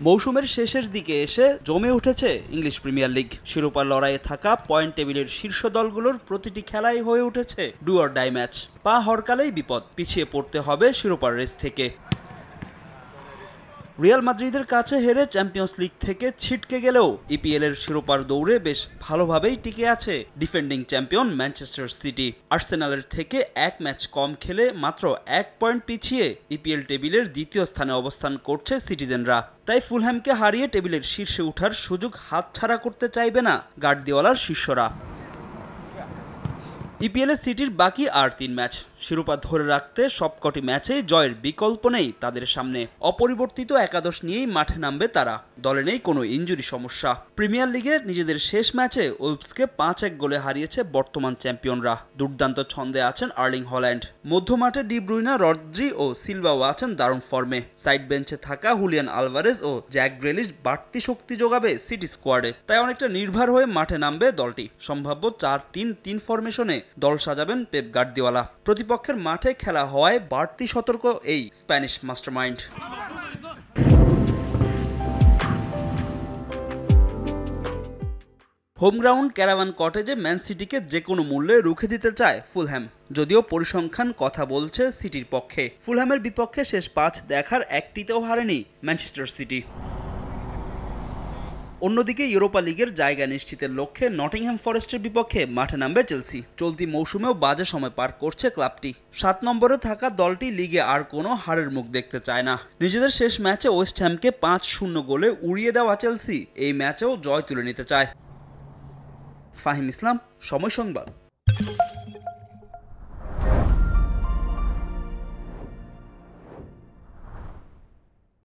মৌসুমের শেষের দিকে এসে জমে উঠেছে ইংলিশ প্রিমিয়ার লিগ। শিরোপার লড়াইয়ে থাকা পয়েন্ট টেবিলের শীর্ষ দলগুলোর প্রতিটি খেলাই হয়ে উঠেছে ডু অর ডাই ম্যাচ। পা হরকালেই বিপদ, পিছিয়ে পড়তে হবে শিরোপার রেস থেকে। রিয়াল মাদ্রিদের কাছে হেরে চ্যাম্পিয়ন্স লিগ থেকে ছিটকে গেলেও ইপিএল এর শিরোপার দৌড়ে বেশ ভালোভাবেই টিকে আছে ডিফেন্ডিং চ্যাম্পিয়ন ম্যানচেস্টার সিটি। আর্সেনালের থেকে এক ম্যাচ কম খেলে মাত্র 1 পয়েন্ট পিছিয়ে ইপিএল টেবিলের দ্বিতীয় স্থানে অবস্থান করছে সিটিজেনরা। তাই ফুলহ্যামকে হারিয়ে টেবিলের শীর্ষে ওঠার সুযোগ হাতছাড়া করতে চাইবে না গার্দিওলার শিষ্যরা। ইপিএলে সিটির বাকি আর 3 ম্যাচ। শিরোপা ধরে রাখতে সবকটি ম্যাচেই জয়ের বিকল্প নেই তাদের সামনে। অপরিবর্তিত একাদশ নিয়েই মাঠে নামবে তারা। দলে নেই কোনো ইনজুরি সমস্যা। প্রিমিয়ার লিগে নিজেদের শেষ ম্যাচে উলভসকে 5-1 গোলে হারিয়েছে বর্তমান চ্যাম্পিয়নরা। দুর্দান্ত ছন্দে আছেন আর্লিং হল্যান্ড। মধ্যমাঠে ডি ব্রুইনা, রদ্রি ও সিলভাও আছেন দারুণ ফর্মে। সাইড বেঞ্চে থাকা হুলিয়ান আলভারেজ ও জ্যাক গ্রেলিশ বাড়তি শক্তি যোগাবে সিটি স্কোয়াডে। তাই অনেকটা নির্ভর হয়ে মাঠে নামবে দলটি। সম্ভাব্য 4-3-3 ফরমেশনে দল সাজাবেন পেপ গার্দিওলা। প্রতিপক্ষের মাঠে খেলা হওয়ায় বাড়তি সতর্ক এই Spanish mastermind. Home ground Craven কটেজে ম্যান সিটিকে যে কোনো মূল্যে রুখে দিতে চায় ফুলহ্যাম। যদিও পরিসংখ্যান কথা বলছে সিটির পক্ষে। ফুলহ্যামের বিপক্ষে শেষ 5 দেখার একটিতেও হারেনি ম্যানচেস্টার সিটি। অন্যদিকে ইউরোপা লিগের জায়গা নিশ্চিতের লক্ষ্যে নটিংহ্যাম ফরেস্টের বিপক্ষে মাঠে নামবে চেলসি। চলতি মৌসুমেও বাজে সময় পার করছে ক্লাবটি। 7 নম্বরে থাকা দলটি লিগে আর কোনো হারের মুখ দেখতে চায় না। নিজেদের শেষ ম্যাচে ওয়েস্ট হ্যামকে 5-0 গোলে উড়িয়ে দেওয়া চেলসি এই ম্যাচেও জয় তুলে নিতে চায়। ফাহিম ইসলাম, সময় সংবাদ।